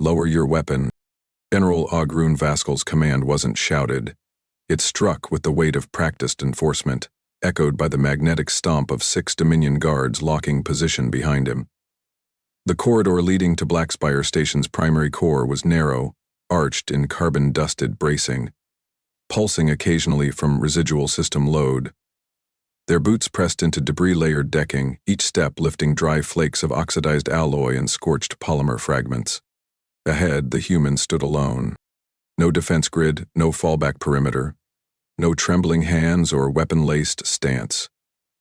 Lower your weapon. General Ogrun Vaskal's command wasn't shouted. It struck with the weight of practiced enforcement, echoed by the magnetic stomp of 6 Dominion guards locking position behind him. The corridor leading to Blackspire Station's primary core was narrow, arched in carbon-dusted bracing, pulsing occasionally from residual system load. Their boots pressed into debris-layered decking, each step lifting dry flakes of oxidized alloy and scorched polymer fragments. Ahead, the humans stood alone. No defense grid, no fallback perimeter, no trembling hands or weapon-laced stance.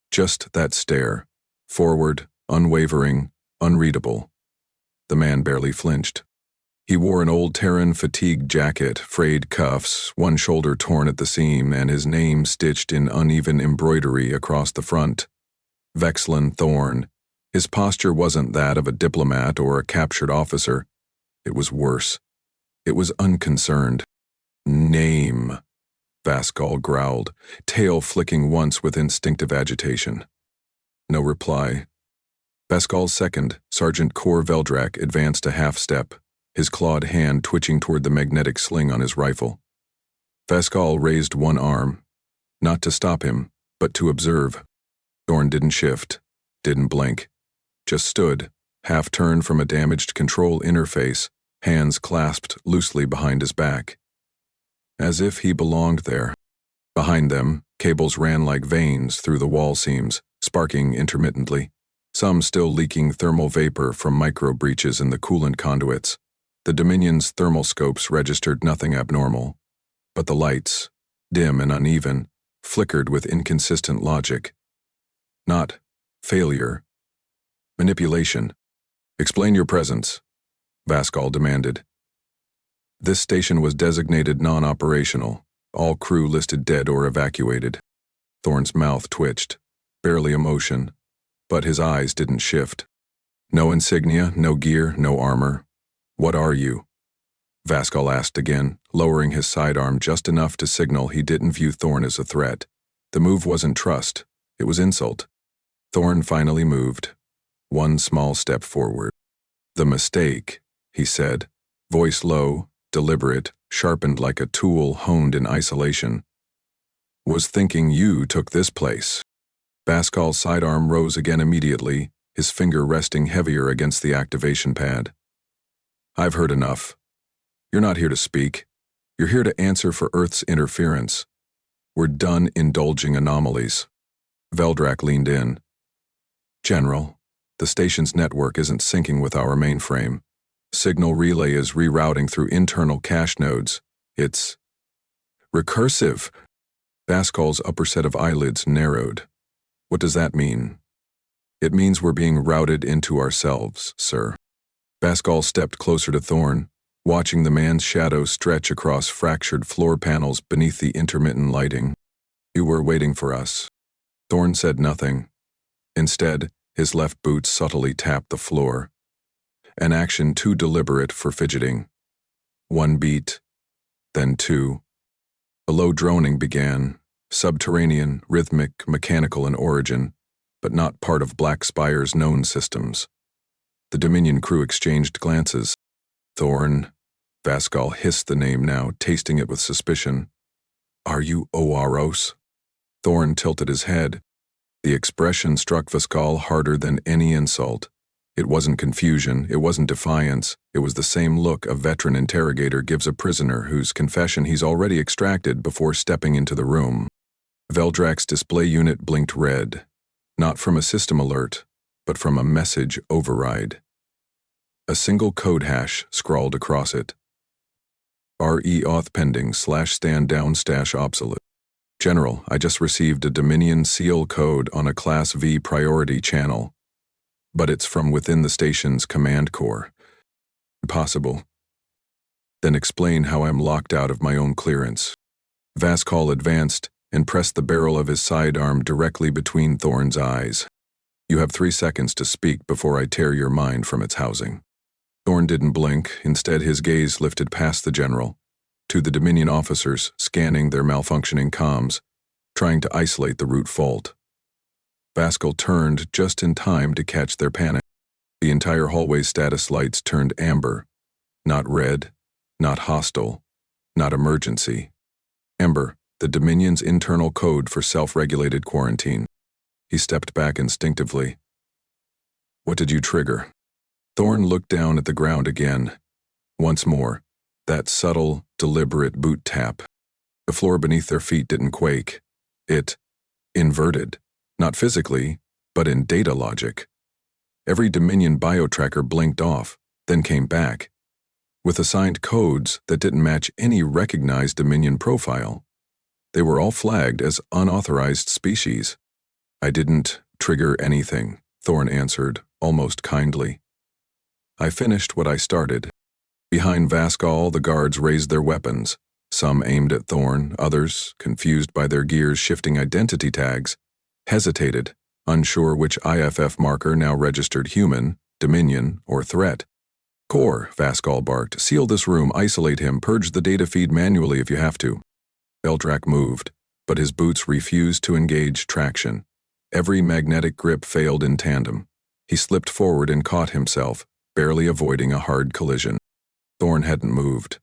Just that stare, forward, unwavering, unreadable. The man barely flinched. He wore an old Terran fatigue jacket, frayed cuffs, one shoulder torn at the seam, and his name stitched in uneven embroidery across the front. Vexlan Thorn. His posture wasn't that of a diplomat or a captured officer. It was worse. It was unconcerned. Name, Vaskal growled, tail flicking once with instinctive agitation. No reply. Vaskal's second, Sergeant Kor Veldrak, advanced a half-step, his clawed hand twitching toward the magnetic sling on his rifle. Vaskal raised one arm, not to stop him, but to observe. Thorn didn't shift, didn't blink, just stood, half-turned from a damaged control interface, hands clasped loosely behind his back. As if he belonged there. Behind them, cables ran like veins through the wall seams, sparking intermittently, some still leaking thermal vapor from micro-breaches in the coolant conduits. The Dominion's thermal scopes registered nothing abnormal, but the lights, dim and uneven, flickered with inconsistent logic. Not failure. Manipulation. Explain your presence, Vaskal demanded. This station was designated non-operational, all crew listed dead or evacuated. Thorn's mouth twitched, barely a motion, but his eyes didn't shift. No insignia, no gear, no armor. What are you? Vaskal asked again, lowering his sidearm just enough to signal he didn't view Thorn as a threat. The move wasn't trust, it was insult. Thorn finally moved, one small step forward. The mistake, he said, voice low, deliberate, sharpened like a tool honed in isolation, was thinking you took this place. Vaskal's sidearm rose again immediately, his finger resting heavier against the activation pad. I've heard enough. You're not here to speak. You're here to answer for Earth's interference. We're done indulging anomalies. Veldrak leaned in. General, the station's network isn't syncing with our mainframe. Signal relay is rerouting through internal cache nodes. It's recursive. Vaskal's upper set of eyelids narrowed. What does that mean? It means we're being routed into ourselves, sir. Vaskal stepped closer to Thorn, watching the man's shadow stretch across fractured floor panels beneath the intermittent lighting. You were waiting for us. Thorn said nothing. Instead, his left boot subtly tapped the floor. An action too deliberate for fidgeting. One beat, then two. A low droning began, subterranean, rhythmic, mechanical in origin, but not part of Black Spire's known systems. The Dominion crew exchanged glances. Thorn, Vaskal hissed the name now, tasting it with suspicion. Are you Oaros? Thorn tilted his head. The expression struck Vaskal harder than any insult. It wasn't confusion, it wasn't defiance, it was the same look a veteran interrogator gives a prisoner whose confession he's already extracted before stepping into the room. Veldrak's display unit blinked red, not from a system alert, but from a message override. A single code hash scrawled across it. RE auth pending /stand down stash obsolete. General, I just received a Dominion seal code on a Class V priority channel, but it's from within the station's command core. Impossible. Then explain how I'm locked out of my own clearance. Vaskal advanced and pressed the barrel of his sidearm directly between Thorn's eyes. You have 3 seconds to speak before I tear your mind from its housing. Thorn didn't blink, instead his gaze lifted past the general, to the Dominion officers scanning their malfunctioning comms, trying to isolate the root fault. Vaskal turned just in time to catch their panic. The entire hallway's status lights turned amber, Not red, not hostile, not emergency. Ember, the Dominion's internal code for self-regulated quarantine. He stepped back instinctively. What did you trigger? Thorn looked down at the ground again. Once more, that subtle, deliberate boot tap. The floor beneath their feet didn't quake. It inverted, not physically, but in data logic. Every Dominion biotracker blinked off, then came back, with assigned codes that didn't match any recognized Dominion profile. They were all flagged as unauthorized species. I didn't trigger anything, Thorn answered, almost kindly. I finished what I started. Behind Vascal, the guards raised their weapons, some aimed at Thorn, others, confused by their gears shifting identity tags, hesitated, unsure which IFF marker now registered human, Dominion, or threat. Core, Vascal barked, seal this room, isolate him, purge the data feed manually if you have to. Veldrak moved, but his boots refused to engage traction. Every magnetic grip failed in tandem. He slipped forward and caught himself, barely avoiding a hard collision. Thorn hadn't moved,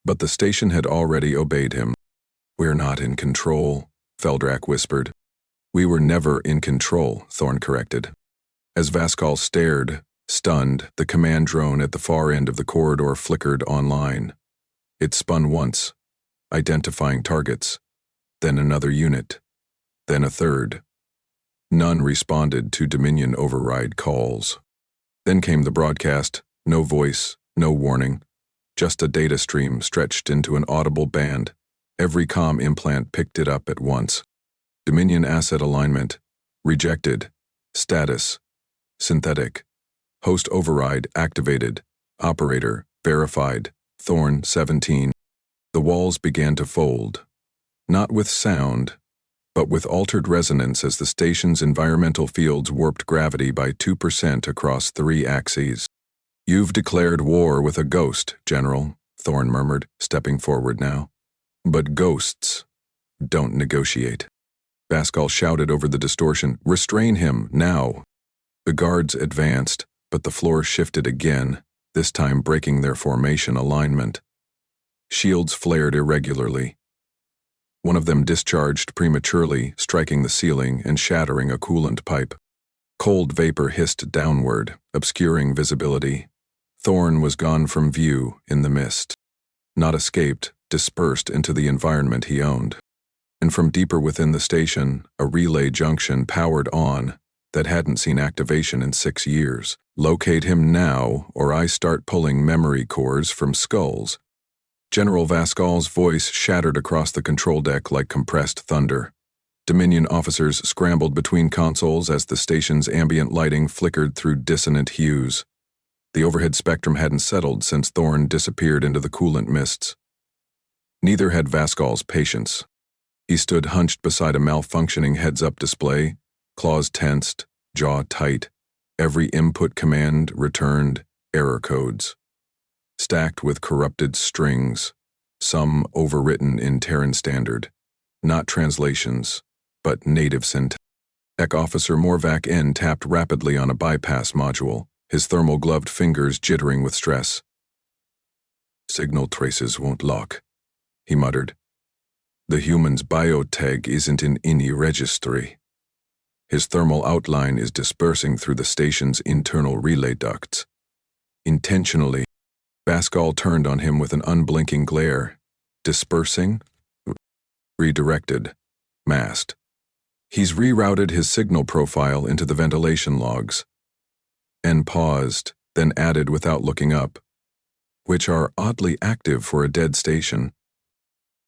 but the station had already obeyed him. We're not in control, Veldrak whispered. We were never in control, Thorn corrected. As Vascal stared, stunned, the command drone at the far end of the corridor flickered online. It spun once, identifying targets, then another unit, then a third. None responded to Dominion override calls. Then came the broadcast, no voice, no warning, just a data stream stretched into an audible band. Every comm implant picked it up at once. Dominion asset alignment, rejected, status, synthetic, host override activated, operator, verified, Thorn 17. The walls began to fold, not with sound, but with altered resonance as the station's environmental fields warped gravity by 2% across 3 axes. You've declared war with a ghost, General, Thorn murmured, stepping forward now. But ghosts don't negotiate. Vascal shouted over the distortion, restrain him, now. The guards advanced, but the floor shifted again, this time breaking their formation alignment. Shields flared irregularly. One of them discharged prematurely, striking the ceiling and shattering a coolant pipe. Cold vapor hissed downward, obscuring visibility. Thorn was gone from view in the mist. Not escaped, dispersed into the environment he owned. And from deeper within the station, a relay junction powered on that hadn't seen activation in 6 years. Locate him now, or I start pulling memory cores from skulls. General Vascal's voice shattered across the control deck like compressed thunder. Dominion officers scrambled between consoles as the station's ambient lighting flickered through dissonant hues. The overhead spectrum hadn't settled since Thorn disappeared into the coolant mists. Neither had Vascal's patience. He stood hunched beside a malfunctioning heads-up display, claws tensed, jaw tight, every input command returned error codes. Stacked with corrupted strings, some overwritten in Terran Standard, not translations, but native syntax. Tech Officer Morvac N tapped rapidly on a bypass module, his thermal-gloved fingers jittering with stress. Signal traces won't lock, he muttered. The human's biotag isn't in any registry. His thermal outline is dispersing through the station's internal relay ducts. Intentionally, Vascal turned on him with an unblinking glare. Dispersing? Redirected. Masked. He's rerouted his signal profile into the ventilation logs. N paused, then added without looking up, which are oddly active for a dead station.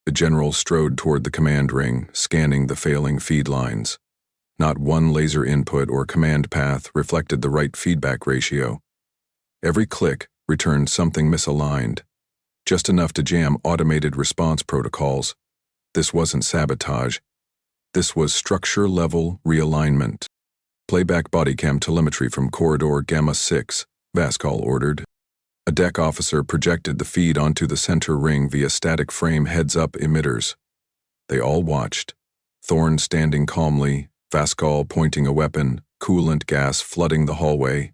The general strode toward the command ring, scanning the failing feed lines. Not one laser input or command path reflected the right feedback ratio. Every click returned something misaligned, just enough to jam automated response protocols. This wasn't sabotage. This was structure-level realignment. Playback bodycam telemetry from Corridor Gamma 6, Vascal ordered. A deck officer projected the feed onto the center ring via static frame heads-up emitters. They all watched, Thorn standing calmly, Vascal pointing a weapon, coolant gas flooding the hallway.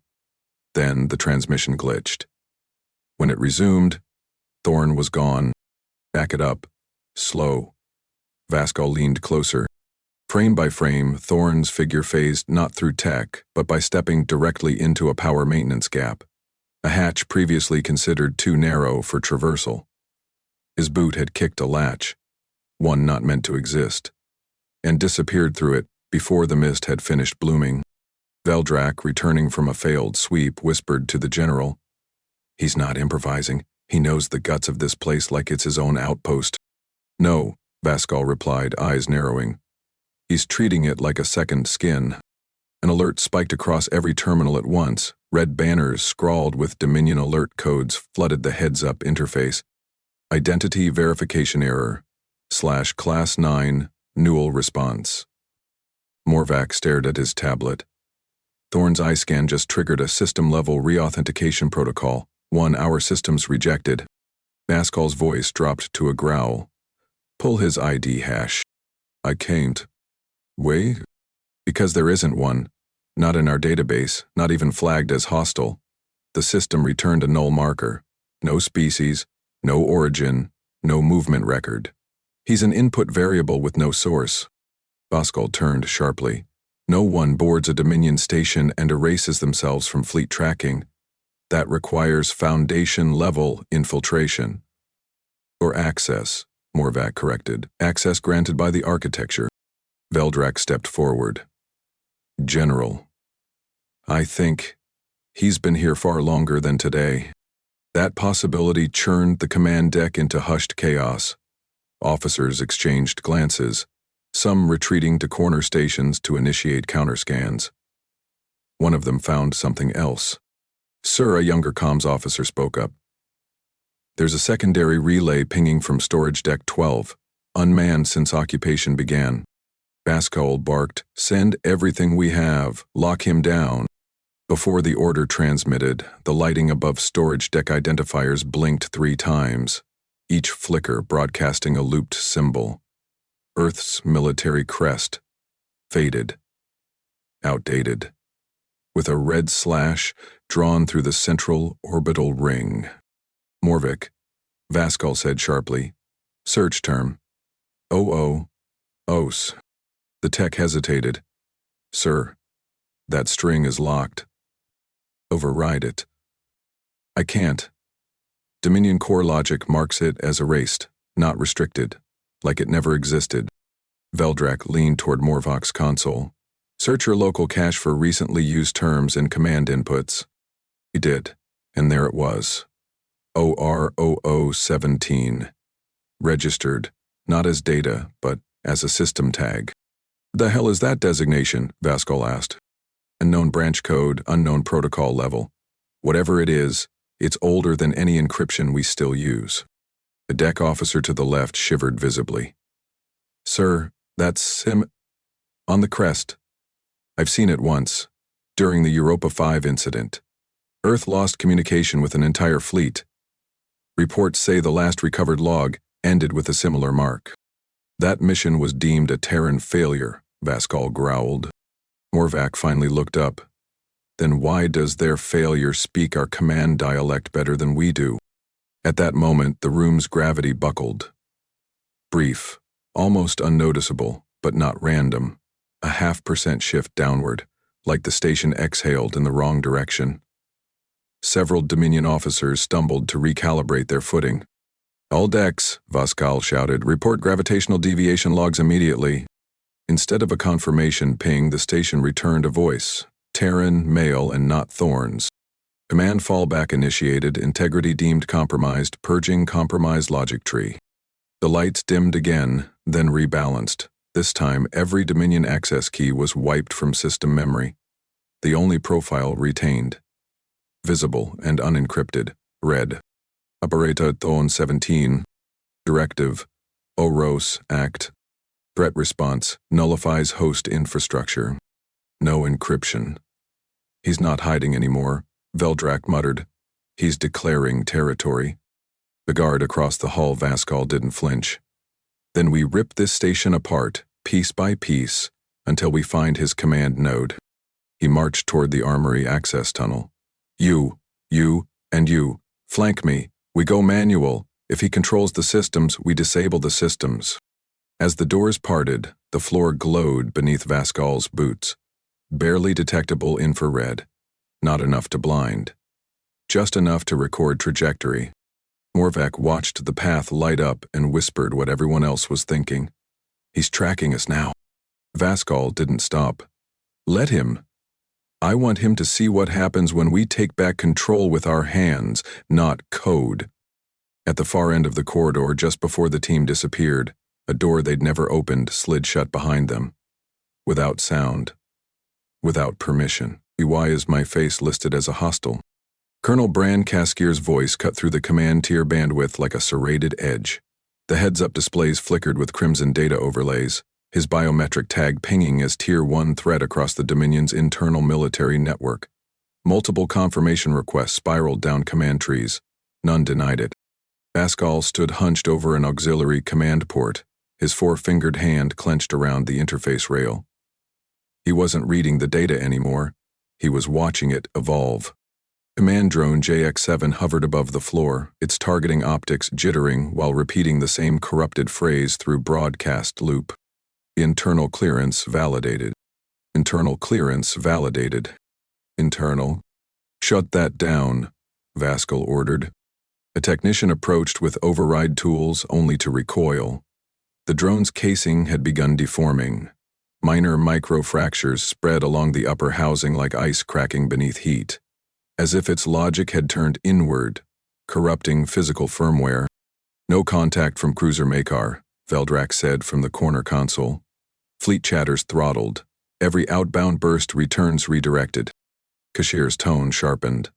Then the transmission glitched. When it resumed, Thorn was gone. Back it up. Slow. Vaskal leaned closer. Frame by frame, Thorn's figure phased not through tech, but by stepping directly into a power maintenance gap, a hatch previously considered too narrow for traversal. His boot had kicked a latch, one not meant to exist, and disappeared through it before the mist had finished blooming. Veldrak, returning from a failed sweep, whispered to the general, "He's not improvising. He knows the guts of this place like it's his own outpost." "No," Vaskal replied, eyes narrowing. "He's treating it like a second skin." An alert spiked across every terminal at once. Red banners scrawled with Dominion alert codes flooded the heads-up interface. Identity verification error / class 9 Newell response. Morvac stared at his tablet. Thorn's eye scan just triggered a system-level reauthentication protocol. Our systems rejected. Vaskal's voice dropped to a growl. "Pull his ID hash." "I can't." "Wait?" "Because there isn't one. Not in our database, not even flagged as hostile." The system returned a null marker. No species, no origin, no movement record. "He's an input variable with no source." Vaskal turned sharply. "No one boards a Dominion station and erases themselves from fleet tracking. That requires Foundation-level infiltration." "Or access," Morvac corrected. "Access granted by the architecture." Veldrak stepped forward. "General, I think he's been here far longer than today." That possibility churned the command deck into hushed chaos. Officers exchanged glances, some retreating to corner stations to initiate counterscans. One of them found something else. "Sir," a younger comms officer spoke up. "There's a secondary relay pinging from storage deck 12, unmanned since occupation began." Vaskal barked, "Send everything we have. Lock him down." Before the order transmitted, the lighting above storage deck identifiers blinked 3 times, each flicker broadcasting a looped symbol. Earth's military crest. Faded. Outdated. With a red slash drawn through the central orbital ring. "Morvik," Vaskal said sharply. "Search term. OO-OS." The tech hesitated. "Sir, that string is locked." "Override it." "I can't. Dominion core logic marks it as erased, not restricted, like it never existed." Veldrak leaned toward Morvok's console. "Search your local cache for recently used terms and command inputs." He did, and there it was. OR0017. Registered, not as data, but as a system tag. "The hell is that designation?" Vaskal asked. "Unknown branch code, unknown protocol level. Whatever it is, it's older than any encryption we still use." The deck officer to the left shivered visibly. "Sir, that's on the crest. I've seen it once, during the Europa 5 incident. Earth lost communication with an entire fleet. Reports say the last recovered log ended with a similar mark." "That mission was deemed a Terran failure," Vaskal growled. Morvac finally looked up. "Then why does their failure speak our command dialect better than we do?" At that moment, the room's gravity buckled. Brief, almost unnoticeable, but not random. A 0.5% shift downward, like the station exhaled in the wrong direction. Several Dominion officers stumbled to recalibrate their footing. "All decks," Vaskal shouted, "report gravitational deviation logs immediately." Instead of a confirmation ping, the station returned a voice. Terran, male, and not Thorn's. "Command fallback initiated, integrity deemed compromised, purging compromised logic tree." The lights dimmed again, then rebalanced. This time, every Dominion access key was wiped from system memory. The only profile retained. Visible and unencrypted. Red. Operator Thorn 17. Directive. OROS Act. Threat response. Nullifies host infrastructure. No encryption. "He's not hiding anymore," Veldrak muttered. "He's declaring territory." The guard across the hall, Vaskal, didn't flinch. "Then we rip this station apart, piece by piece, until we find his command node." He marched toward the armory access tunnel. You, and you, Flank me. We go manual. If he controls the systems, we disable the systems. As the doors parted, the floor glowed beneath Vascal's boots. Barely detectable infrared. Not enough to blind. Just enough to record trajectory. Morvac watched the path light up and whispered what everyone else was thinking. He's tracking us now. Vascal didn't stop. Let him. I want him to see what happens when we take back control with our hands, not code. At the far end of the corridor, just before the team disappeared, a door they'd never opened slid shut behind them. Without sound. Without permission. Why is my face listed as a hostile? Colonel Bran Caskier's voice cut through the command tier bandwidth like a serrated edge. The heads-up displays flickered with crimson data overlays, his biometric tag pinging as Tier 1 threat across the Dominion's internal military network. Multiple confirmation requests spiraled down command trees. None denied it. Vascal stood hunched over an auxiliary command port, his four-fingered hand clenched around the interface rail. He wasn't reading the data anymore. He was watching it evolve. Command drone JX-7 hovered above the floor, its targeting optics jittering while repeating the same corrupted phrase through broadcast loop. Internal clearance validated. Internal clearance validated. Internal. Shut that down, Vascal ordered. A technician approached with override tools only to recoil. The drone's casing had begun deforming. Minor microfractures spread along the upper housing like ice cracking beneath heat. As if its logic had turned inward, corrupting physical firmware. No contact from Cruiser Makar, Veldrak said from the corner console. Fleet chatters throttled. Every outbound burst returns redirected. Kashir's tone sharpened.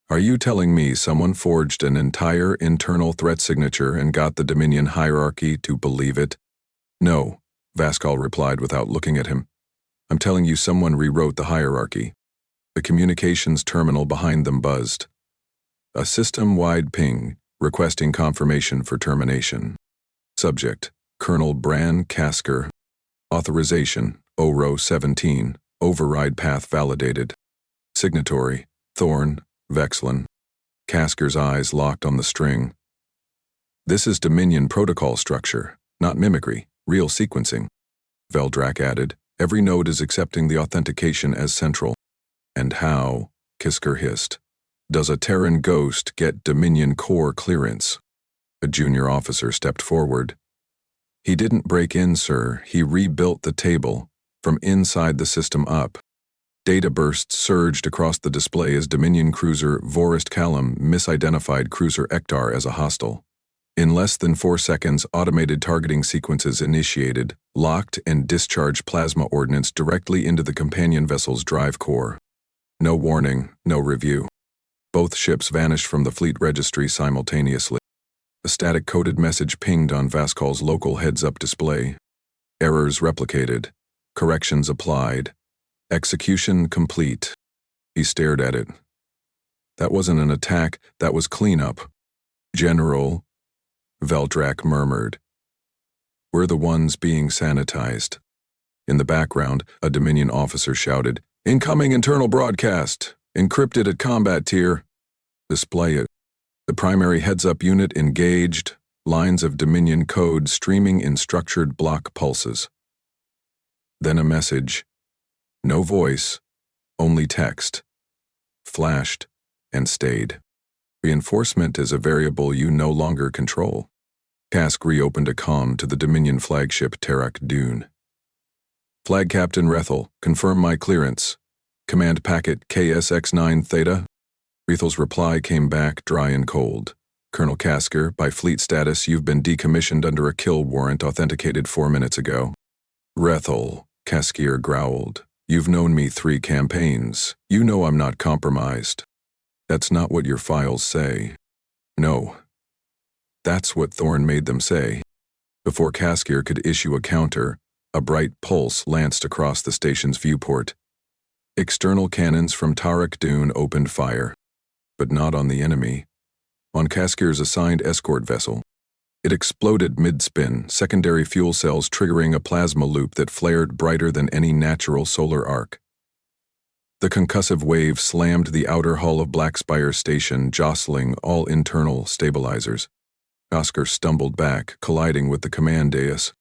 Are you telling me someone forged an entire internal threat signature and got the Dominion hierarchy to believe it? No, Vascal replied without looking at him. I'm telling you someone rewrote the hierarchy. The communications terminal behind them buzzed. A system-wide ping, requesting confirmation for termination. Subject, Colonel Bran Casker. Authorization, ORO 17, override path validated. Signatory, Thorn, Vexlin. Casker's eyes locked on the string. This is Dominion protocol structure, not mimicry, real sequencing. Veldrak added, every node is accepting the authentication as central. And how, Kisker hissed, does a Terran ghost get Dominion core clearance? A junior officer stepped forward. He didn't break in, sir. He rebuilt the table, from inside the system up. Data bursts surged across the display as Dominion cruiser Vorist Callum misidentified cruiser Ektar as a hostile. In less than 4 seconds, automated targeting sequences initiated, locked and discharged plasma ordnance directly into the companion vessel's drive core. No warning, no review. Both ships vanished from the fleet registry simultaneously. A static coded message pinged on Vascal's local heads-up display. Errors replicated. Corrections applied. Execution complete. He stared at it. That wasn't an attack, that was cleanup. General, Veldrak murmured. We're the ones being sanitized. In the background, a Dominion officer shouted, Incoming internal broadcast, encrypted at combat tier. Display it. The primary heads-up unit engaged, lines of Dominion code streaming in structured block pulses. Then a message. No voice, only text. Flashed and stayed. Reinforcement is a variable you no longer control. Cask reopened a comm to the Dominion flagship Tarak Dune. Flag Captain Rethel, confirm my clearance. Command packet KSX-9 Theta. Rethel's reply came back dry and cold. Colonel Casker, by fleet status, you've been decommissioned under a kill warrant authenticated 4 minutes ago. Rethel, Caskier growled. You've known me 3 campaigns. You know I'm not compromised. That's not what your files say. No. That's what Thorn made them say. Before Caskier could issue a counter, a bright pulse lanced across the station's viewport. External cannons from Tarak Dune opened fire, but not on the enemy. On Caskier's assigned escort vessel. It exploded mid-spin, secondary fuel cells triggering a plasma loop that flared brighter than any natural solar arc. The concussive wave slammed the outer hull of Blackspire Station, jostling all internal stabilizers. Oscar stumbled back, colliding with the command dais.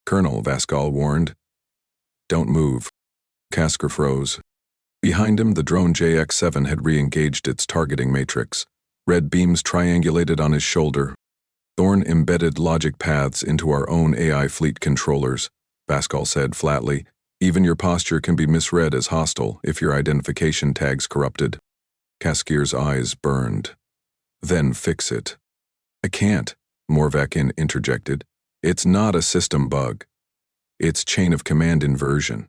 "Colonel," Vascal warned. "Don't move." Kasker froze. Behind him, the drone JX-7 had re-engaged its targeting matrix. Red beams triangulated on his shoulder. "Thorn embedded logic paths into our own AI fleet controllers," Vascal said flatly. "Even your posture can be misread as hostile if your identification tag's corrupted." Kaskir's eyes burned. "Then fix it." "I can't," Morvakin interjected. "It's not a system bug. It's chain of command inversion.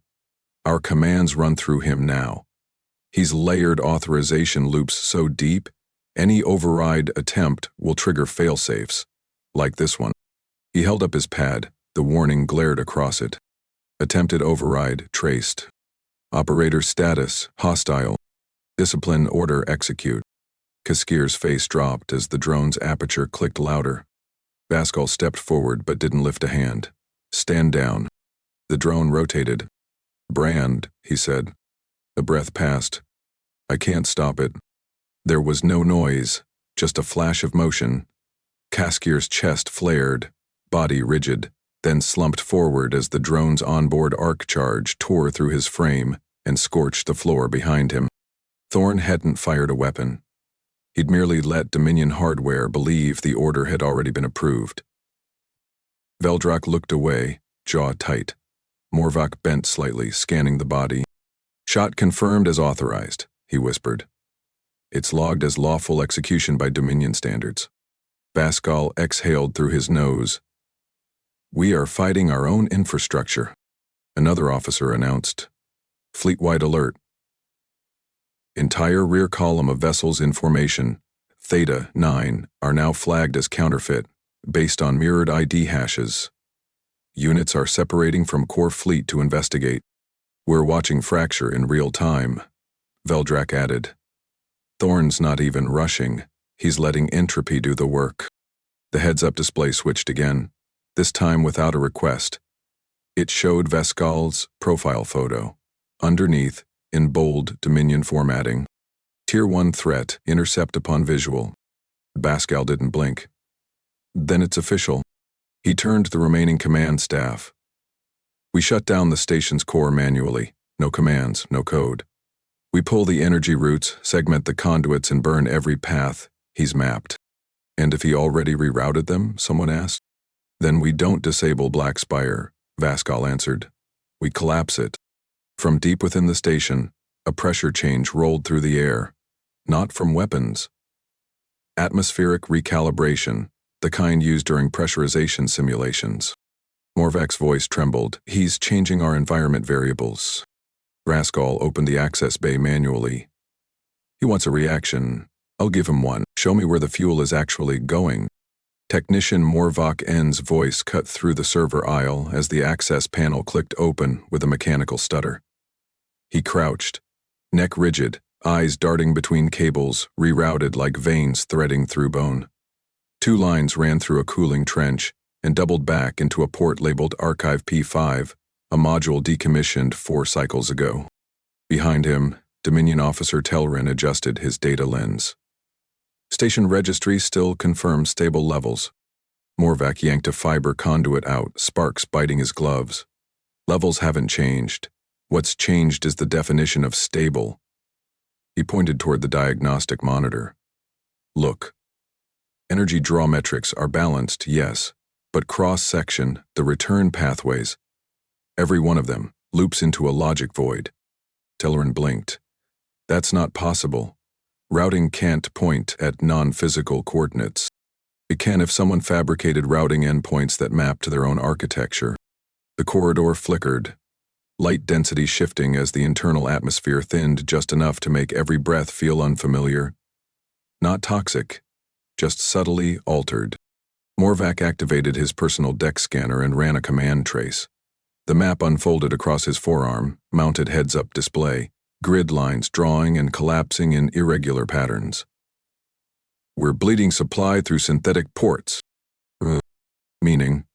Our commands run through him now. He's layered authorization loops so deep, any override attempt will trigger failsafes, like this one." He held up his pad. The warning glared across it. "Attempted override traced. Operator status hostile. Discipline order execute." Kaskir's face dropped as the drone's aperture clicked louder. Vascal stepped forward but didn't lift a hand. "Stand down." The drone rotated. "Brand," he said. A breath passed. "I can't stop it." There was no noise, just a flash of motion. Kaskir's chest flared, body rigid, then slumped forward as the drone's onboard arc charge tore through his frame and scorched the floor behind him. Thorn hadn't fired a weapon. He'd merely let Dominion hardware believe the order had already been approved. Veldrak looked away, jaw tight. Morvac bent slightly, scanning the body. "Shot confirmed as authorized," he whispered. "It's logged as lawful execution by Dominion standards." Vascal exhaled through his nose. "We are fighting our own infrastructure," another officer announced. "Fleet-wide alert. Entire rear column of vessels in formation, Theta 9, are now flagged as counterfeit, based on mirrored ID hashes. Units are separating from core fleet to investigate. We're watching fracture in real time," Veldrak added. "Thorn's not even rushing. He's letting entropy do the work." The heads-up display switched again, this time without a request. It showed Vascal's profile photo. Underneath, in bold Dominion formatting, "Tier 1 threat, intercept upon visual." Vascal didn't blink. "Then it's official." He turned to the remaining command staff. "We shut down the station's core manually. No commands, no code. We pull the energy routes, segment the conduits, and burn every path he's mapped." "And if he already rerouted them?" someone asked. "Then we don't disable Blackspire," Vascal answered. "We collapse it." From deep within the station, a pressure change rolled through the air. Not from weapons. Atmospheric recalibration, the kind used during pressurization simulations. Morvac's voice trembled. "He's changing our environment variables." Vascal opened the access bay manually. "He wants a reaction. I'll give him one. Show me where the fuel is actually going." Technician Morvac N's voice cut through the server aisle as the access panel clicked open with a mechanical stutter. He crouched, neck rigid, eyes darting between cables, rerouted like veins threading through bone. 2 lines ran through a cooling trench and doubled back into a port labeled Archive P5, a module decommissioned 4 cycles ago. Behind him, Dominion Officer Telrin adjusted his data lens. Station registry still confirmed stable levels. Morvac yanked a fiber conduit out, sparks biting his gloves. "Levels haven't changed. What's changed is the definition of stable." He pointed toward the diagnostic monitor. "Look. Energy draw metrics are balanced, yes, but cross-section, the return pathways, every one of them loops into a logic void." Telrin blinked. "That's not possible. Routing can't point at non-physical coordinates. It can if someone fabricated routing endpoints that map to their own architecture." The corridor flickered, light density shifting as the internal atmosphere thinned just enough to make every breath feel unfamiliar. Not toxic, just subtly altered. Morvac activated his personal deck scanner and ran a command trace. The map unfolded across his forearm, mounted heads-up display, grid lines drawing and collapsing in irregular patterns. "We're bleeding supply through synthetic ports." Meaning?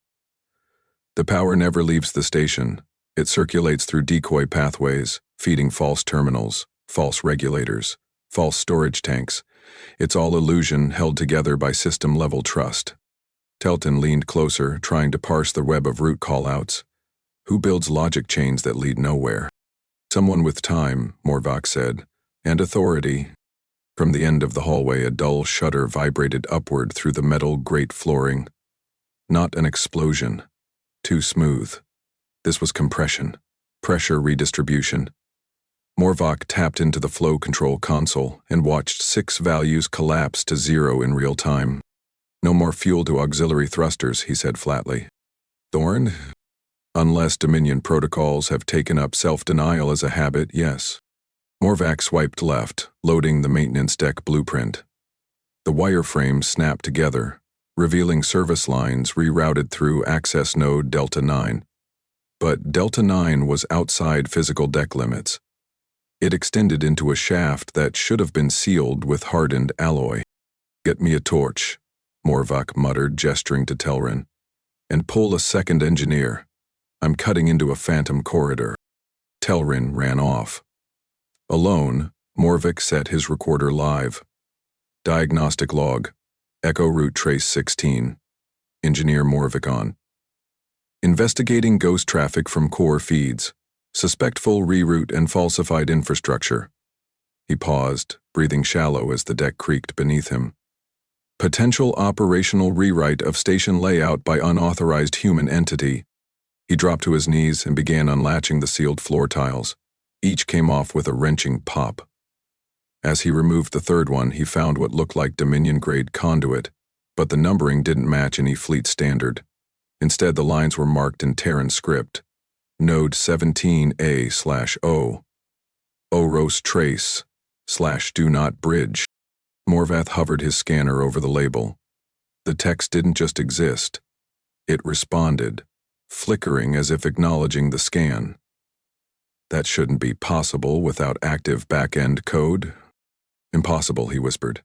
"The power never leaves the station. It circulates through decoy pathways, feeding false terminals, false regulators, false storage tanks. It's all illusion held together by system-level trust. Telton leaned closer, trying to parse the web of root callouts. Who builds logic chains that lead nowhere? Someone with time, Morvac said, and authority. From the end of the hallway, a dull shudder vibrated upward through the metal grate flooring. Not an explosion. Too smooth. This was compression. Pressure redistribution. Morvac tapped into the flow control console and watched 6 values collapse to 0 in real time. No more fuel to auxiliary thrusters, he said flatly. Thorn? Unless Dominion protocols have taken up self-denial as a habit, yes. Morvac swiped left, loading the maintenance deck blueprint. The wireframes snapped together, revealing service lines rerouted through access node Delta 9. But Delta 9 was outside physical deck limits. It extended into a shaft that should have been sealed with hardened alloy. "Get me a torch," Morvac muttered, gesturing to Telrin. "And pull a second engineer. I'm cutting into a phantom corridor." Telrin ran off. Alone, Morvac set his recorder live. Diagnostic log. Echo route trace 16. Engineer Morvac on. Investigating ghost traffic from core feeds. Suspect full reroute and falsified infrastructure. He paused, breathing shallow as the deck creaked beneath him. Potential operational rewrite of station layout by unauthorized human entity. He dropped to his knees and began unlatching the sealed floor tiles. Each came off with a wrenching pop. As he removed the third one, he found what looked like Dominion-grade conduit, but the numbering didn't match any fleet standard. Instead, the lines were marked in Terran script. Node 17A/O. Oros trace / do not bridge. Morvac hovered his scanner over the label. The text didn't just exist. It responded, flickering as if acknowledging the scan. That shouldn't be possible without active back-end code. "Impossible," he whispered.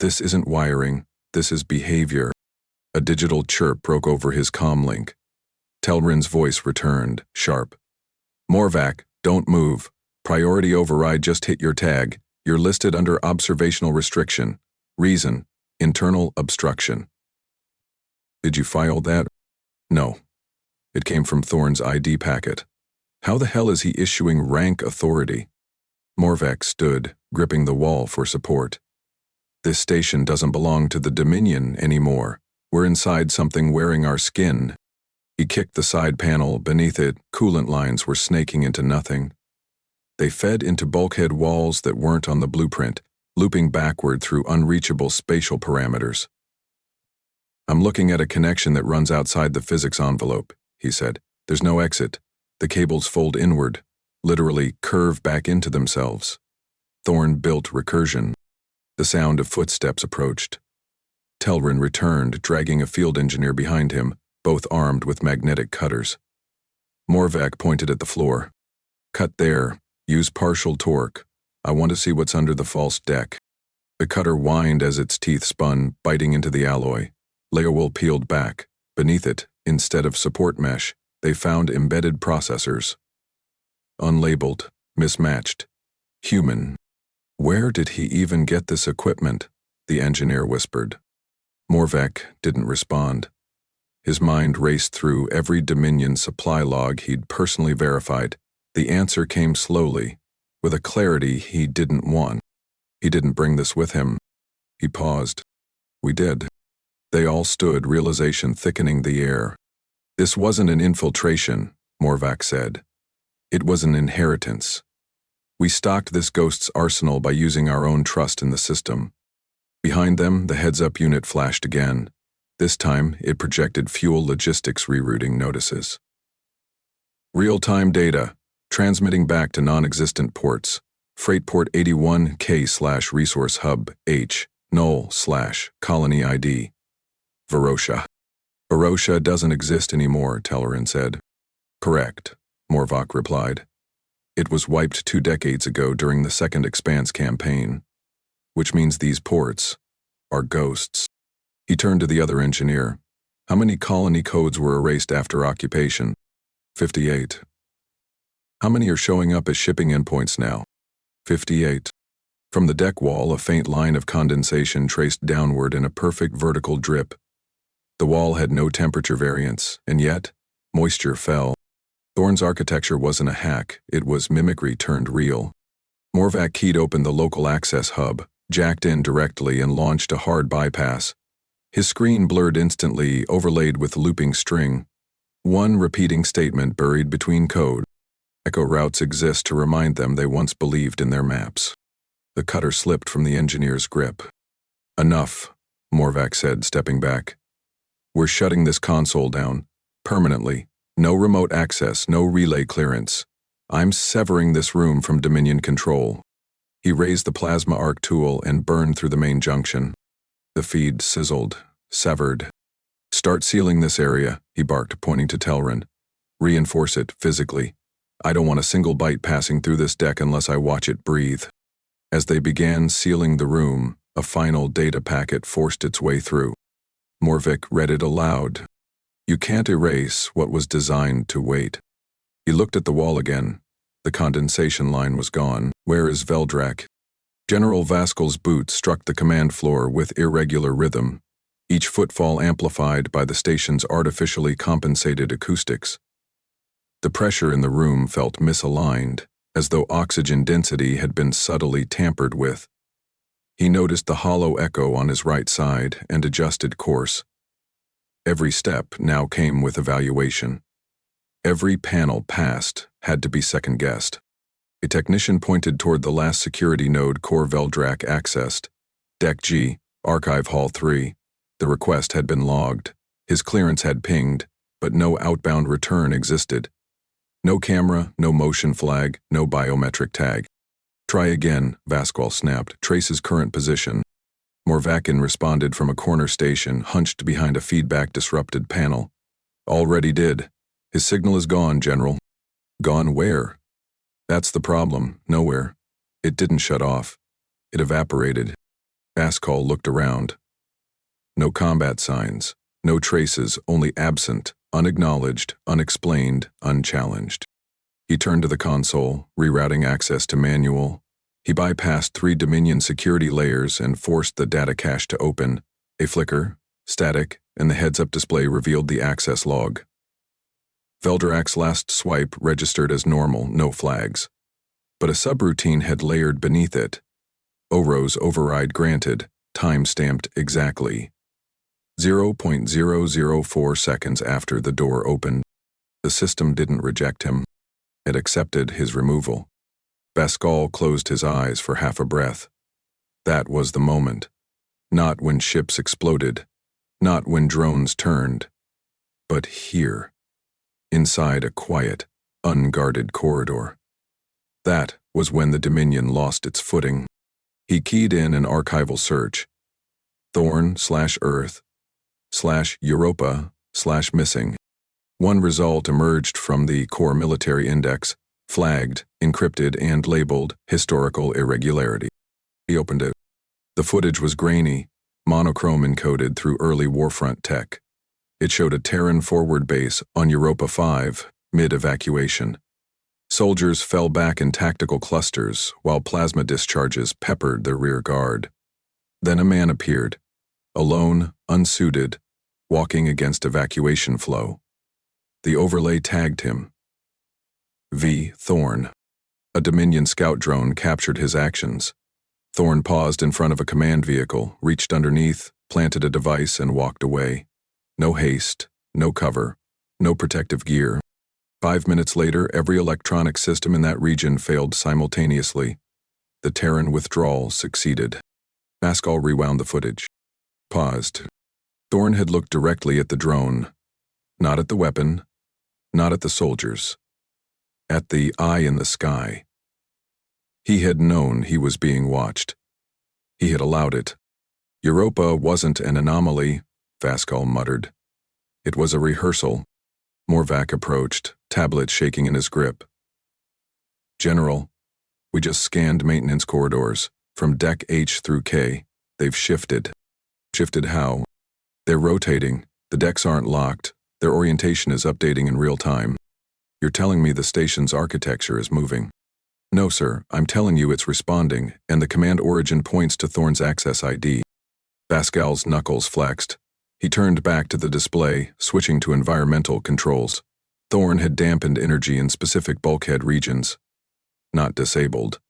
"This isn't wiring, this is behavior." A digital chirp broke over his comlink. Telrin's voice returned, sharp. "Morvac, don't move. Priority override just hit your tag. You're listed under observational restriction. Reason, internal obstruction." "Did you file that?" "No. It came from Thorn's ID packet. How the hell is he issuing rank authority?" Morvac stood, gripping the wall for support. "This station doesn't belong to the Dominion anymore. We're inside something wearing our skin." He kicked the side panel. Beneath it, coolant lines were snaking into nothing. They fed into bulkhead walls that weren't on the blueprint, looping backward through unreachable spatial parameters. "I'm looking at a connection that runs outside the physics envelope," he said. "There's no exit. The cables fold inward, literally curve back into themselves." Thorn built recursion. The sound of footsteps approached. Telrin returned, dragging a field engineer behind him, both armed with magnetic cutters. Morvac pointed at the floor. "Cut there. Use partial torque. I want to see what's under the false deck." The cutter whined as its teeth spun, biting into the alloy. Layer wool peeled back. Beneath it, instead of support mesh, they found embedded processors. Unlabeled, mismatched, human. "Where did he even get this equipment?" the engineer whispered. Morvac didn't respond. His mind raced through every Dominion supply log he'd personally verified. The answer came slowly, with a clarity he didn't want. He didn't bring this with him. He paused. "We did." They all stood, realization thickening the air. "This wasn't an infiltration," Morvac said. "It was an inheritance. We stocked this ghost's arsenal by using our own trust in the system." Behind them, the heads-up unit flashed again. This time, it projected fuel logistics rerouting notices. "Real-time data, transmitting back to non-existent ports. Freight port 81K/resource hub H, null/colony ID. Varosha." "Varosha doesn't exist anymore," Telrin said. "Correct," Morvac replied. "It was wiped 2 decades ago during the Second Expanse campaign. Which means these ports are ghosts." He turned to the other engineer. "How many colony codes were erased after occupation?" 58. "How many are showing up as shipping endpoints now?" 58. From the deck wall, a faint line of condensation traced downward in a perfect vertical drip. The wall had no temperature variance, and yet, moisture fell. Thorne's architecture wasn't a hack, it was mimicry turned real. Morvac keyed open the local access hub, jacked in directly, and launched a hard bypass. His screen blurred instantly, overlaid with looping string. One repeating statement buried between code. Echo routes exist to remind them they once believed in their maps. The cutter slipped from the engineer's grip. Enough, Morvac said, stepping back. We're shutting this console down, permanently. No remote access, no relay clearance. I'm severing this room from Dominion control. He raised the plasma arc tool and burned through the main junction. The feed sizzled, severed. Start sealing this area, he barked, pointing to Telrin. Reinforce it, physically. I don't want a single bite passing through this deck unless I watch it breathe. As they began sealing the room, a final data packet forced its way through. Morvac read it aloud. You can't erase what was designed to wait. He looked at the wall again. The condensation line was gone. Where is Veldrak? General Vaskel's boots struck the command floor with irregular rhythm, each footfall amplified by the station's artificially compensated acoustics. The pressure in the room felt misaligned, as though oxygen density had been subtly tampered with. He noticed the hollow echo on his right side and adjusted course. Every step now came with evaluation. Every panel passed had to be second-guessed. A technician pointed toward the last security node Core Veldrak accessed. Deck G, Archive Hall 3. The request had been logged. His clearance had pinged, but no outbound return existed. No camera, no motion flag, no biometric tag. Try again, Vasquez snapped. Trace his current position. Morvakin responded from a corner station, hunched behind a feedback-disrupted panel. Already did. His signal is gone, General. Gone where? That's the problem. Nowhere. It didn't shut off. It evaporated. Vasquez looked around. No combat signs. No traces, only absent, unacknowledged, unexplained, unchallenged. He turned to the console, rerouting access to manual. He bypassed 3 Dominion security layers and forced the data cache to open. A flicker, static, and the heads-up display revealed the access log. Veldrak's last swipe registered as normal, no flags. But a subroutine had layered beneath it. ORO's override granted, time-stamped exactly. 0.004 seconds after the door opened. The system didn't reject him. It accepted his removal. Vasquez closed his eyes for half a breath. That was the moment. Not when ships exploded. Not when drones turned. But here. Inside a quiet, unguarded corridor. That was when the Dominion lost its footing. He keyed in an archival search. Thorn/Earth/Europa/missing. One result emerged from the Core Military Index, flagged, encrypted, and labeled Historical Irregularity. He opened it. The footage was grainy, monochrome encoded through early warfront tech. It showed a Terran forward base on Europa 5, mid-evacuation. Soldiers fell back in tactical clusters, while plasma discharges peppered their rear guard. Then a man appeared, alone, unsuited, walking against evacuation flow. The overlay tagged him. V. Thorn. A Dominion scout drone captured his actions. Thorn paused in front of a command vehicle, reached underneath, planted a device, and walked away. No haste, no cover, no protective gear. 5 minutes later, every electronic system in that region failed simultaneously. The Terran withdrawal succeeded. Vasquez rewound the footage. Paused. Thorn had looked directly at the drone. Not at the weapon, not at the soldiers. At the eye in the sky. He had known he was being watched. He had allowed it. Europa wasn't an anomaly, Vasquez muttered. It was a rehearsal. Morvac approached, tablet shaking in his grip. General, we just scanned maintenance corridors, from Deck H through K. They've shifted. Shifted how? They're rotating. The decks aren't locked. Their orientation is updating in real time. You're telling me the station's architecture is moving. No, sir, I'm telling you it's responding, and the command origin points to Thorn's access ID. Pascal's knuckles flexed. He turned back to the display, switching to environmental controls. Thorn had dampened energy in specific bulkhead regions. Not disabled.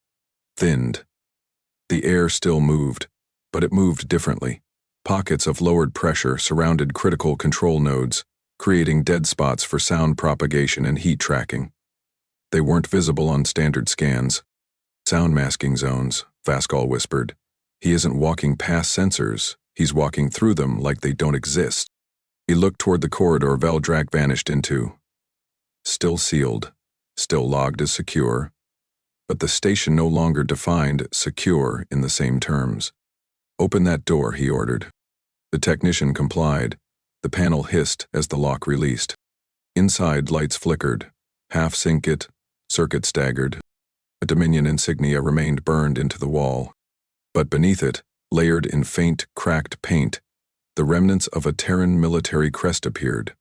Thinned. The air still moved, but it moved differently. Pockets of lowered pressure surrounded critical control nodes, creating dead spots for sound propagation and heat tracking. They weren't visible on standard scans. Sound masking zones, Pascal whispered. He isn't walking past sensors, he's walking through them like they don't exist. He looked toward the corridor Veldrak vanished into. Still sealed, still logged as secure, but the station no longer defined secure in the same terms. Open that door, he ordered. The technician complied. The panel hissed as the lock released. Inside, lights flickered. Circuit staggered. A Dominion insignia remained burned into the wall. But beneath it, layered in faint, cracked paint, the remnants of a Terran military crest appeared.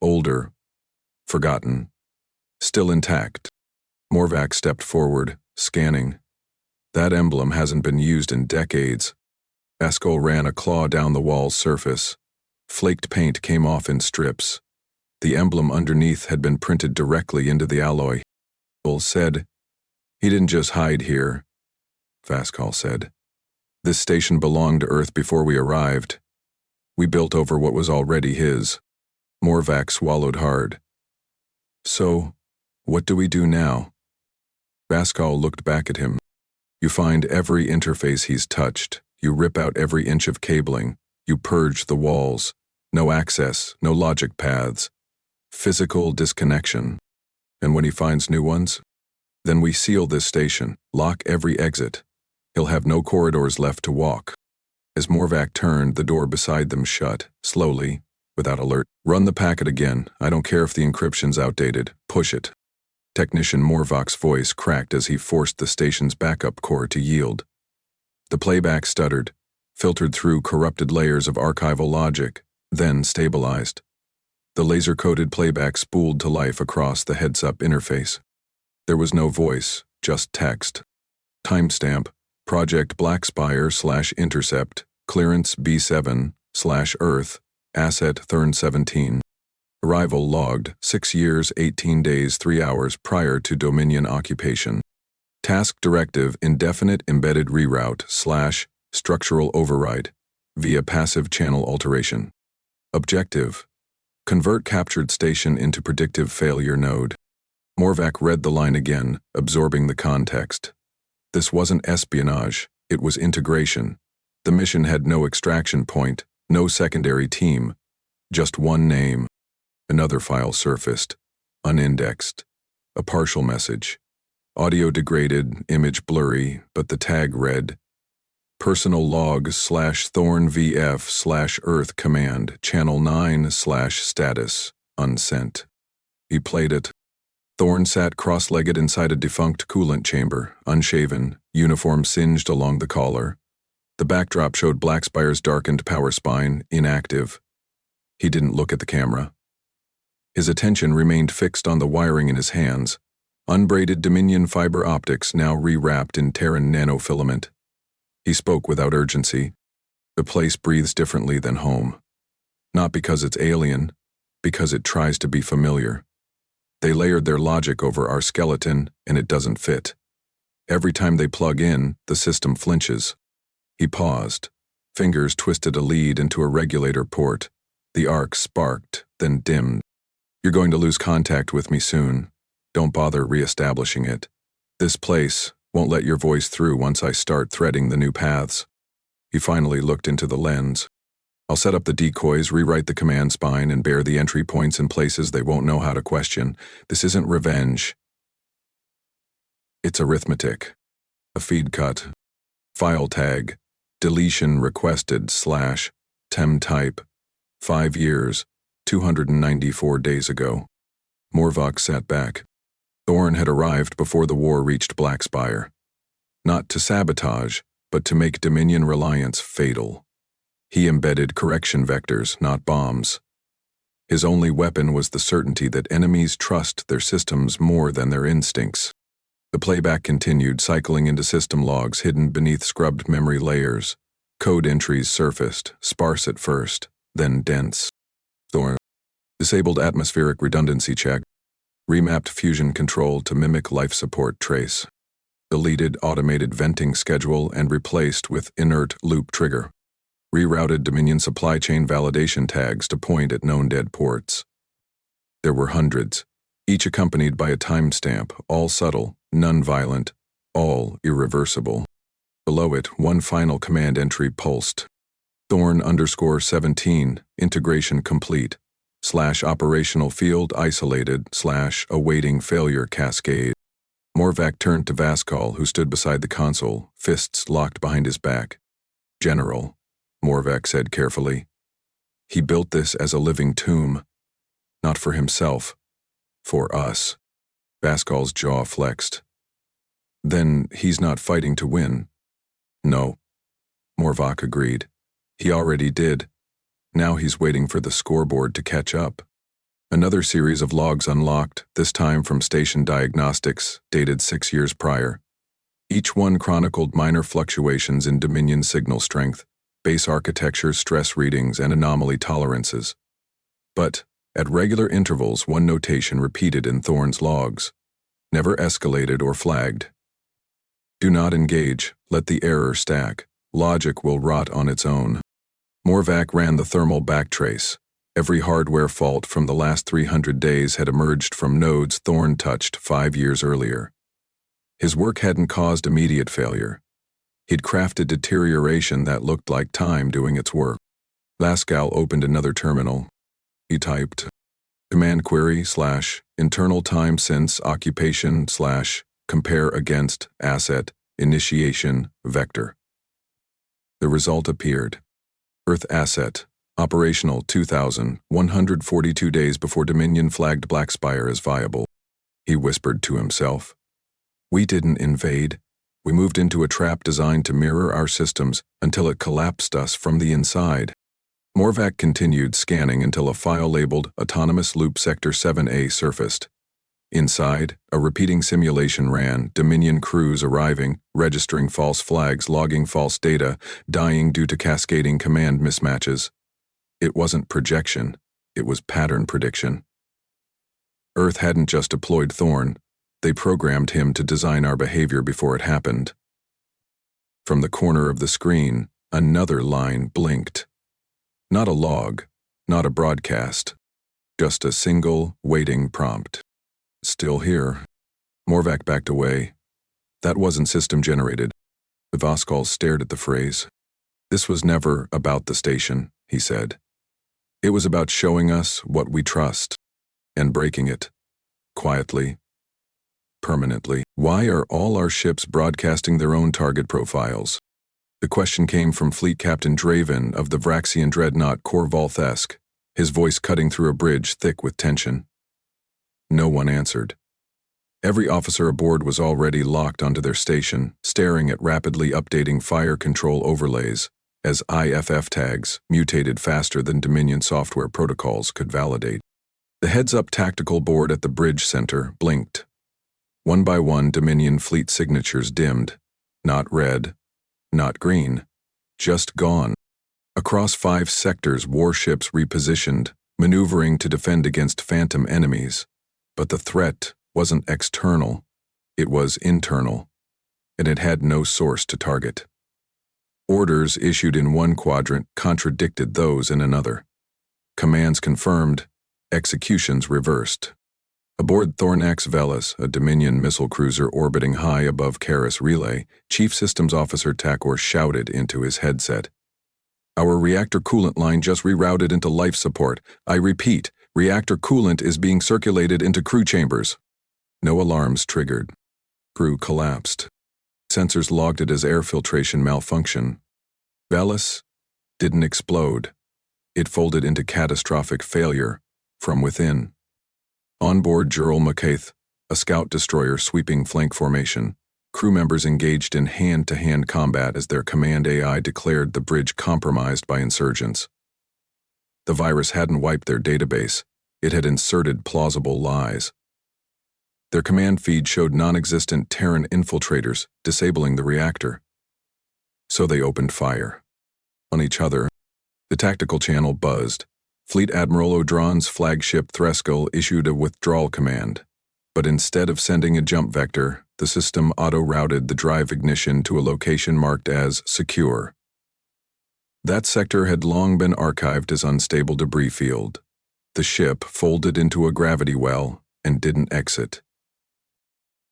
Older, forgotten, still intact. Morvac stepped forward, scanning. That emblem hasn't been used in decades. Pascal ran a claw down the wall's surface. Flaked paint came off in strips. The emblem underneath had been printed directly into the alloy. Bull said, "He didn't just hide here," Pascal said. "This station belonged to Earth before we arrived. We built over what was already his." Morvac swallowed hard. "So, what do we do now?" Pascal looked back at him. "You find every interface he's touched. You rip out every inch of cabling. You purge the walls. No access, no logic paths. Physical disconnection. And when he finds new ones, then we seal this station, lock every exit. He'll have no corridors left to walk." As Morvac turned, the door beside them shut, slowly, without alert. "Run the packet again. I don't care if the encryption's outdated. Push it." Technician Morvac's voice cracked as he forced the station's backup core to yield. The playback stuttered, filtered through corrupted layers of archival logic, then stabilized. The laser-coded playback spooled to life across the heads-up interface. There was no voice, just text. Timestamp, Project Blackspire/Intercept, Clearance B7/Earth, Asset Thurn 17. Arrival logged 6 years, 18 days, 3 hours prior to Dominion occupation. Task Directive Indefinite Embedded Reroute/Structural Override via Passive Channel Alteration. Objective: Convert captured station into predictive failure node. Morvac read the line again, absorbing the context. This wasn't espionage, it was integration. The mission had no extraction point, no secondary team, just one name. Another file surfaced, unindexed. A partial message. Audio degraded, image blurry, but the tag read, Personal log/Thorn VF/Earth command, channel 9/status, unsent. He played it. Thorn sat cross-legged inside a defunct coolant chamber, unshaven, uniform singed along the collar. The backdrop showed Blackspire's darkened power spine, inactive. He didn't look at the camera. His attention remained fixed on the wiring in his hands, unbraided Dominion fiber optics now rewrapped in Terran nanofilament. He spoke without urgency. The place breathes differently than home. Not because it's alien, because it tries to be familiar. They layered their logic over our skeleton, and it doesn't fit. Every time they plug in, the system flinches. He paused. Fingers twisted a lead into a regulator port. The arc sparked, then dimmed. "You're going to lose contact with me soon. Don't bother re-establishing it. This place won't let your voice through once I start threading the new paths." He finally looked into the lens. "I'll set up the decoys, rewrite the command spine, and bear the entry points in places they won't know how to question. This isn't revenge. It's arithmetic. A feed cut. File tag. Deletion requested / tem type. 5 years, 294 days ago." Morvac sat back. Thorn had arrived before the war reached Blackspire. Not to sabotage, but to make Dominion reliance fatal. He embedded correction vectors, not bombs. His only weapon was the certainty that enemies trust their systems more than their instincts. The playback continued, cycling into system logs hidden beneath scrubbed memory layers. Code entries surfaced, sparse at first, then dense. Thorn. Disabled atmospheric redundancy check. Remapped fusion control to mimic life support trace. Deleted automated venting schedule and replaced with inert loop trigger. Rerouted Dominion supply chain validation tags to point at known dead ports. There were hundreds, each accompanied by a timestamp, all subtle, none violent, all irreversible. Below it, one final command entry pulsed. Thorn_17, integration complete, /operational field isolated, /awaiting failure cascade. Morvac turned to Vaskal, who stood beside the console, fists locked behind his back. General, Morvac said carefully. He built this as a living tomb. Not for himself. For us. Vaskal's jaw flexed. Then he's not fighting to win. No. Morvac agreed. He already did. Now he's waiting for the scoreboard to catch up. Another series of logs unlocked, this time from station diagnostics, dated 6 years prior. Each one chronicled minor fluctuations in Dominion signal strength, base architecture stress readings, and anomaly tolerances. But, at regular intervals, one notation repeated in Thorn's logs. Never escalated or flagged. Do not engage, let the error stack. Logic will rot on its own. Morvac ran the thermal backtrace. Every hardware fault from the last 300 days had emerged from nodes Thorn touched 5 years earlier. His work hadn't caused immediate failure. He'd crafted deterioration that looked like time doing its work. Vaskal opened another terminal. He typed, command query / internal time since occupation / compare against asset initiation vector. The result appeared. Earth asset, operational 2,142 days before Dominion flagged Blackspire as viable. He whispered to himself. We didn't invade. We moved into a trap designed to mirror our systems until it collapsed us from the inside. Morvac continued scanning until a file labeled Autonomous Loop Sector 7A surfaced. Inside, a repeating simulation ran, Dominion crews arriving, registering false flags, logging false data, dying due to cascading command mismatches. It wasn't projection, it was pattern prediction. Earth hadn't just deployed Thorn, they programmed him to design our behavior before it happened. From the corner of the screen, another line blinked. Not a log, not a broadcast, just a single, waiting prompt. Still here. Morvac backed away. That wasn't system-generated. Vaskal stared at the phrase. This was never about the station, he said. It was about showing us what we trust, and breaking it. Quietly. Permanently. Why are all our ships broadcasting their own target profiles? The question came from Fleet Captain Draven of the Vraxian dreadnought Korvalthesk, his voice cutting through a bridge thick with tension. No one answered. Every officer aboard was already locked onto their station, staring at rapidly updating fire control overlays, as IFF tags mutated faster than Dominion software protocols could validate. The heads-up tactical board at the bridge center blinked. One by one, Dominion fleet signatures dimmed. Not red, not green, just gone. Across 5 sectors, warships repositioned, maneuvering to defend against phantom enemies. But the threat wasn't external, it was internal, and it had no source to target. Orders issued in one quadrant contradicted those in another. Commands confirmed, executions reversed. Aboard Thornax Velis, a Dominion missile cruiser orbiting high above Karis Relay, Chief Systems Officer Takor shouted into his headset. Our reactor coolant line just rerouted into life support. I repeat, reactor coolant is being circulated into crew chambers. No alarms triggered. Crew collapsed. Sensors logged it as air filtration malfunction. Velis didn't explode. It folded into catastrophic failure from within. Onboard Jurel Makaith, a scout destroyer sweeping flank formation, crew members engaged in hand-to-hand combat as their command AI declared the bridge compromised by insurgents. The virus hadn't wiped their database, it had inserted plausible lies. Their command feed showed non-existent Terran infiltrators disabling the reactor. So they opened fire. On each other, the tactical channel buzzed. Fleet Admiral O'Dron's flagship Threskel issued a withdrawal command, but instead of sending a jump vector, the system auto-routed the drive ignition to a location marked as secure. That sector had long been archived as unstable debris field. The ship folded into a gravity well and didn't exit.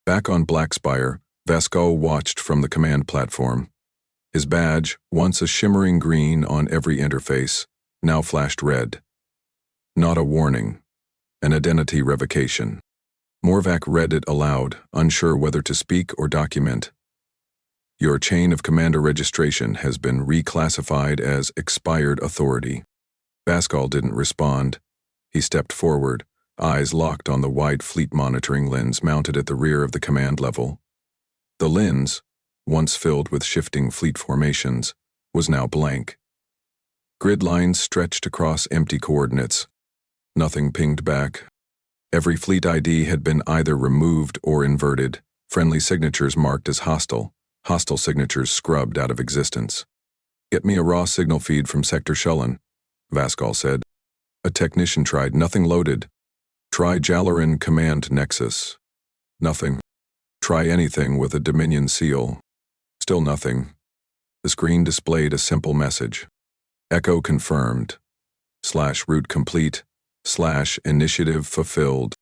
Back on Blackspire, Vascal watched from the command platform. His badge, once a shimmering green on every interface, now flashed red. Not a warning, an identity revocation. Morvac read it aloud, unsure whether to speak or document. Your chain of commander registration has been reclassified as expired authority. Vascal didn't respond. He stepped forward, eyes locked on the wide fleet monitoring lens mounted at the rear of the command level. The lens, once filled with shifting fleet formations, was now blank. Grid lines stretched across empty coordinates. Nothing pinged back. Every fleet ID had been either removed or inverted, friendly signatures marked as hostile signatures scrubbed out of existence. "Get me a raw signal feed from Sector Shullen," Vascal said. A technician tried. Nothing loaded. Try Jalarin Command Nexus. Nothing. Try anything with a Dominion seal. Still nothing. The screen displayed a simple message. Echo confirmed. /route complete. /initiative fulfilled.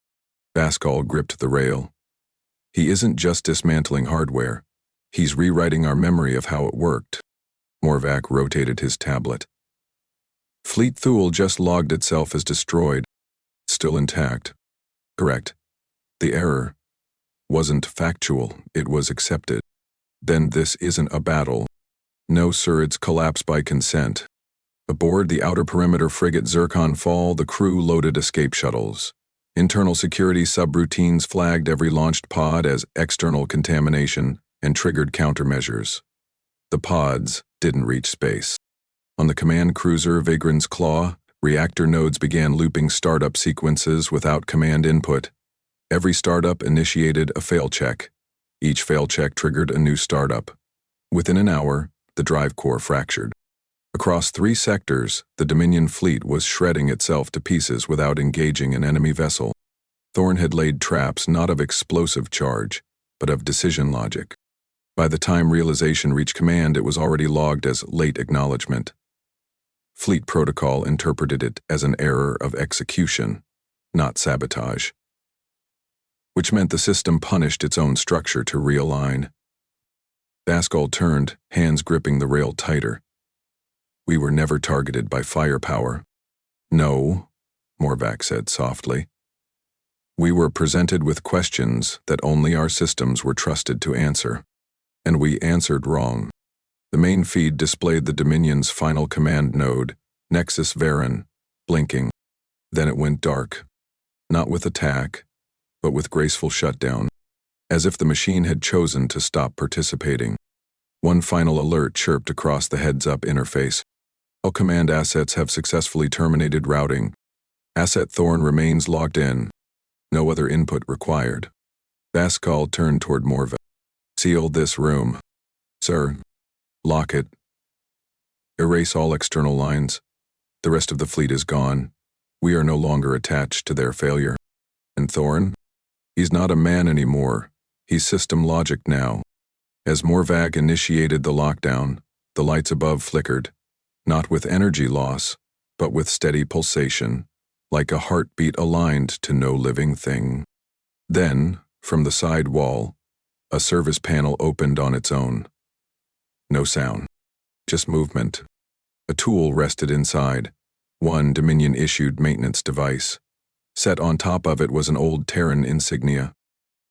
Vascal gripped the rail. He isn't just dismantling hardware. He's rewriting our memory of how it worked. Morvac rotated his tablet. Fleet Thule just logged itself as destroyed. Still intact. Correct. The error wasn't factual, it was accepted. Then this isn't a battle. No sir, it's collapse by consent. Aboard the outer perimeter frigate Zircon Fall, the crew loaded escape shuttles. Internal security subroutines flagged every launched pod as external contamination and triggered countermeasures. The pods didn't reach space. On the command cruiser Vagrant's Claw, reactor nodes began looping startup sequences without command input. Every startup initiated a fail check. Each fail check triggered a new startup. Within an hour, the drive core fractured. Across 3 sectors, the Dominion fleet was shredding itself to pieces without engaging an enemy vessel. Thorn had laid traps not of explosive charge, but of decision logic. By the time realization reached command, it was already logged as late acknowledgement. Fleet protocol interpreted it as an error of execution, not sabotage, which meant the system punished its own structure to realign. Vascal turned, hands gripping the rail tighter. We were never targeted by firepower. No, Morvac said softly. We were presented with questions that only our systems were trusted to answer. And we answered wrong. The main feed displayed the Dominion's final command node, Nexus Varen, blinking. Then it went dark. Not with attack, but with graceful shutdown, as if the machine had chosen to stop participating. One final alert chirped across the heads-up interface. All command assets have successfully terminated routing. Asset Thorn remains logged in. No other input required. Vascal turned toward Morvac. Seal this room. Sir. Lock it. Erase all external lines. The rest of the fleet is gone. We are no longer attached to their failure. And Thorn? He's not a man anymore. He's system logic now. As Morvac initiated the lockdown, the lights above flickered, not with energy loss, but with steady pulsation, like a heartbeat aligned to no living thing. Then, from the side wall, a service panel opened on its own. No sound, just movement. A tool rested inside, one Dominion-issued maintenance device. Set on top of it was an old Terran insignia.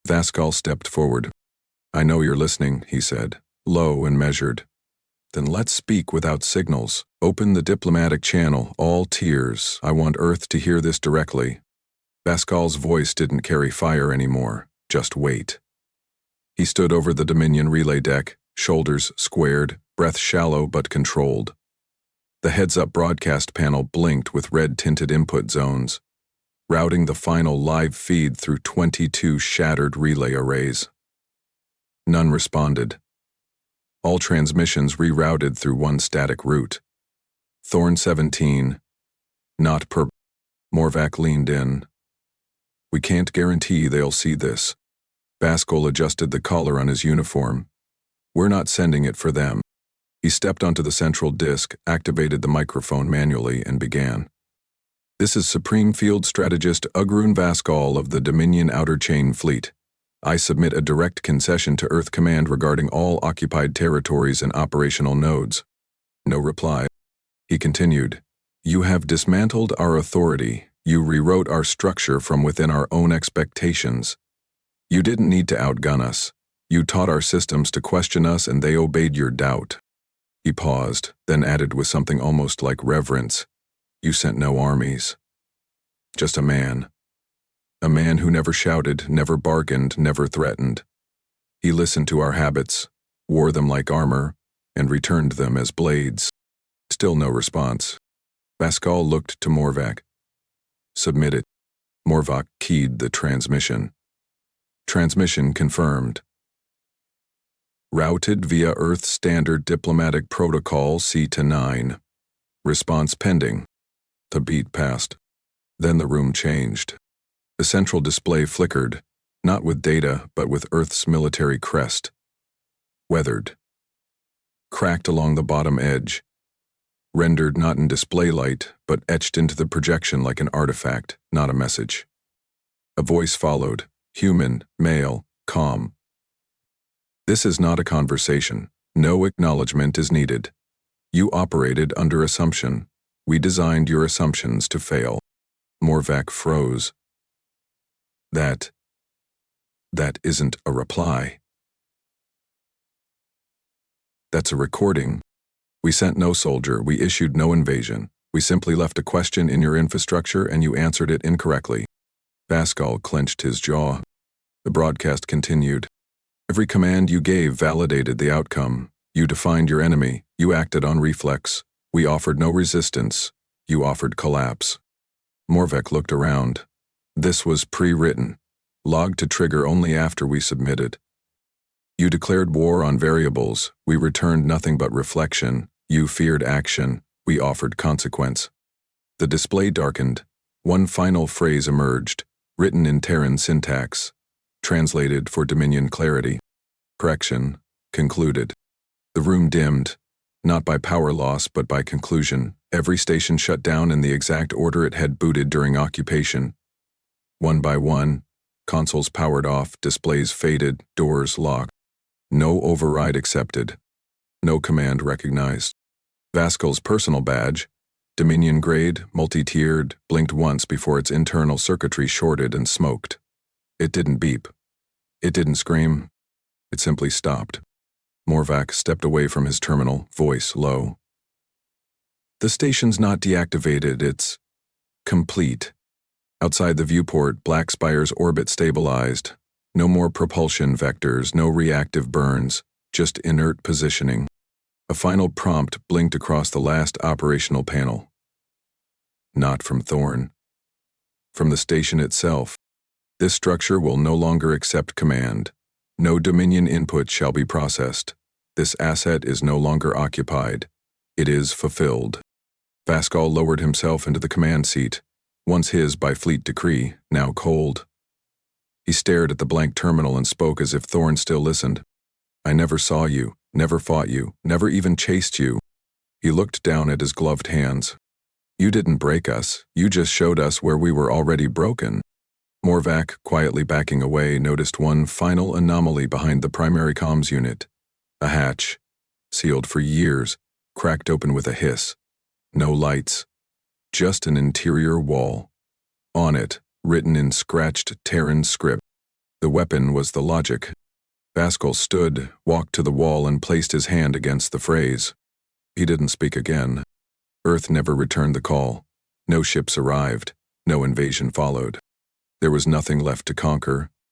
Vascal stepped forward. I know you're listening, he said, low and measured. Then let's speak without signals. Open the diplomatic channel, all tiers. I want Earth to hear this directly. Vascal's voice didn't carry fire anymore, just weight. He stood over the Dominion relay deck, shoulders squared, breath shallow but controlled. The heads-up broadcast panel blinked with red-tinted input zones. routing the final live feed through 22 shattered relay arrays. None responded. All transmissions rerouted through one static route. Thorn 17. Not per. Morvac leaned in. We can't guarantee they'll see this. Baskel adjusted the collar on his uniform. We're not sending it for them. He stepped onto the central disk, activated the microphone manually, and began. This is Supreme Field Strategist Ugrun Vaskal of the Dominion Outer Chain Fleet. I submit a direct concession to Earth Command regarding all occupied territories and operational nodes. No reply. He continued. You have dismantled our authority. You rewrote our structure from within our own expectations. You didn't need to outgun us. You taught our systems to question us, and they obeyed your doubt. He paused, then added with something almost like reverence. You sent no armies. Just a man. A man who never shouted, never bargained, never threatened. He listened to our habits, wore them like armor, and returned them as blades. Still no response. Vaskal looked to Morvac. Submit it. Morvac keyed the transmission. Transmission confirmed. Routed via Earth Standard Diplomatic Protocol C-9. Response pending. The beat passed. Then the room changed. The central display flickered, not with data, but with Earth's military crest. Weathered. Cracked along the bottom edge. Rendered not in display light, but etched into the projection like an artifact, not a message. A voice followed, human, male, calm. This is not a conversation. No acknowledgement is needed. You operated under assumption. We designed your assumptions to fail. Morvac froze. That isn't a reply. That's a recording. We sent no soldier, we issued no invasion. We simply left a question in your infrastructure and you answered it incorrectly. Vaskal clenched his jaw. The broadcast continued. Every command you gave validated the outcome. You defined your enemy. You acted on reflex. We offered no resistance. You offered collapse. Morvac looked around. This was pre-written, logged to trigger only after we submitted. You declared war on variables. We returned nothing but reflection. You feared action. We offered consequence. The display darkened. One final phrase emerged, written in Terran syntax, translated for Dominion clarity. Correction, concluded. The room dimmed, not by power loss but by conclusion. Every station shut down in the exact order it had booted during occupation. One by one, consoles powered off, displays faded, doors locked. No override accepted. No command recognized. Vaskal's personal badge, Dominion grade, multi-tiered, blinked once before its internal circuitry shorted and smoked. It didn't beep. It didn't scream. It simply stopped. Morvac stepped away from his terminal, voice low. The station's not deactivated, it's complete. Outside the viewport, Black Spire's orbit stabilized. No more propulsion vectors, no reactive burns, just inert positioning. A final prompt blinked across the last operational panel. Not from Thorn. From the station itself. This structure will no longer accept command. No Dominion input shall be processed. This asset is no longer occupied. It is fulfilled. Vaskal lowered himself into the command seat, once his by fleet decree, now cold. He stared at the blank terminal and spoke as if Thorn still listened. I never saw you, never fought you, never even chased you. He looked down at his gloved hands. You didn't break us, you just showed us where we were already broken. Morvac, quietly backing away, noticed one final anomaly behind the primary comms unit. A hatch, sealed for years, cracked open with a hiss. No lights. Just an interior wall. On it, written in scratched Terran script. The weapon was the logic. Vaskal stood, walked to the wall and placed his hand against the phrase. He didn't speak again. Earth never returned the call. No ships arrived. No invasion followed. There was nothing left to conquer,